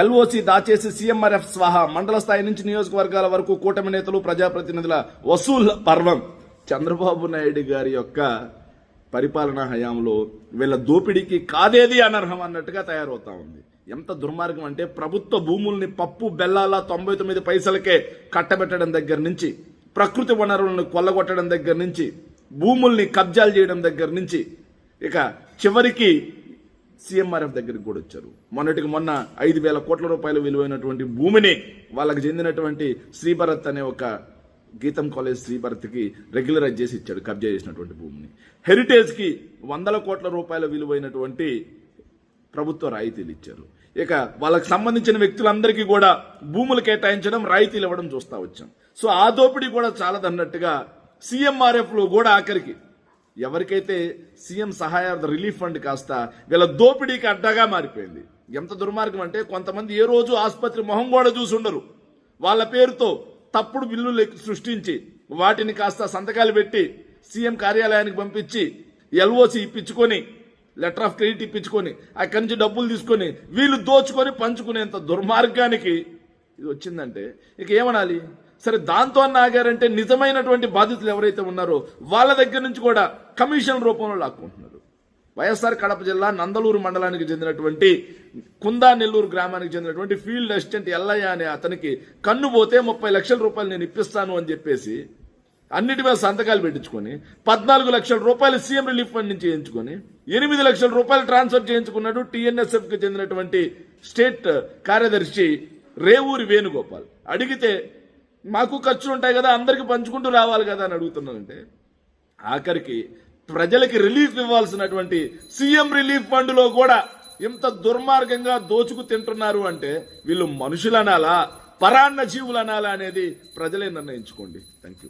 LOC దాచేసి CMRF స్వాహా. మండల స్థాయి నుంచి నియోజకవర్గాల వరకు కూటమి నేతలు ప్రజాప్రతినిధుల వసూళ్ల పర్వం. చంద్రబాబు నాయుడు గారి యొక్క పరిపాలనా హయాంలో వీళ్ళ దోపిడీకి కాదేది అనర్హం అన్నట్టుగా తయారవుతా ఉంది. ఎంత దుర్మార్గం అంటే ప్రభుత్వ భూముల్ని పప్పు బెల్లాల 99 పైసలకే కట్టబెట్టడం దగ్గర నుంచి, ప్రకృతి వనరులను కొల్లగొట్టడం దగ్గర నుంచి, భూముల్ని కబ్జాలు చేయడం దగ్గర నుంచి, ఇక చివరికి సీఎంఆర్ఎఫ్ దగ్గరికి కూడా వచ్చారు. మొన్నటికి మొన్న 5,000 కోట్ల రూపాయలు విలువైనటువంటి భూమిని వాళ్ళకి చెందినటువంటి శ్రీభరత్ అనే ఒక గీతం కాలేజ్ శ్రీభరత్కి రెగ్యులరైజ్ చేసి ఇచ్చాడు, కబ్జా చేసినటువంటి భూమిని. హెరిటేజ్కి 100 కోట్ల రూపాయల విలువైనటువంటి ప్రభుత్వ రాయితీలు ఇచ్చారు. ఇక వాళ్ళకి సంబంధించిన వ్యక్తులందరికీ కూడా భూములు కేటాయించడం, రాయితీలు ఇవ్వడం చూస్తా వచ్చాం. సో ఆ దోపిడీ కూడా చాలదన్నట్టుగా సీఎంఆర్ఎఫ్ లో కూడా ఆఖరికి ఎవరికైతే సీఎం సహాయార్థ రిలీఫ్ ఫండ్ కాస్త వీళ్ళ దోపిడీకి అడ్డగా మారిపోయింది. ఎంత దుర్మార్గం అంటే కొంతమంది ఏ రోజు ఆసుపత్రి మొహం కూడా చూసుండరు. వాళ్ళ పేరుతో తప్పుడు బిల్లులు సృష్టించి వాటిని కాస్త సంతకాలు పెట్టి సీఎం కార్యాలయానికి పంపించి ఎల్ఓసి ఇప్పించుకొని, లెటర్ ఆఫ్ క్రెడిట్ ఇప్పించుకొని, అక్కడి నుంచి డబ్బులు తీసుకొని వీళ్ళు దోచుకొని పంచుకునేంత దుర్మార్గానికి ఇది వచ్చిందంటే ఇక ఏమనాలి? సరే, దాంతో ఆగారంటే నిజమైనటువంటి బాధితులు ఎవరైతే ఉన్నారో వాళ్ళ దగ్గర నుంచి కూడా కమిషన్ రూపంలో లాక్కుంటున్నారు. వైఎస్ఆర్ కడప జిల్లా నందలూరు మండలానికి చెందినటువంటి కుందా నెల్లూరు గ్రామానికి చెందినటువంటి ఫీల్డ్ అసిస్టెంట్ ఎల్లయ్య అనే అతనికి కన్ను పోతే 30 లక్షల రూపాయలు నేను ఇప్పిస్తాను అని చెప్పేసి అన్నిటి మీద సంతకాలు పెట్టించుకొని 14 లక్షల రూపాయలు సీఎం రిలీఫ్ ఫండ్ నుంచి చేయించుకొని 8 లక్షల రూపాయలు ట్రాన్స్ఫర్ చేయించుకున్నాడు టీఎన్ఎస్ఎఫ్ కి చెందినటువంటి స్టేట్ కార్యదర్శి రేవూరి వేణుగోపాల్. అడిగితే మాకు ఖర్చులు ఉంటాయి కదా, అందరికి పంచుకుంటూ రావాలి కదా అని అడుగుతున్నానంటే ఆఖరికి ప్రజలకి రిలీఫ్ ఇవ్వాల్సినటువంటి సీఎం రిలీఫ్ ఫండ్ లో కూడా ఇంత దుర్మార్గంగా దోచుకు తింటున్నారు అంటే వీళ్ళు మనుషులు అనాలా, పరాన్న జీవులు అనాలా అనేది ప్రజలే నిర్ణయించుకోండి. Thank you.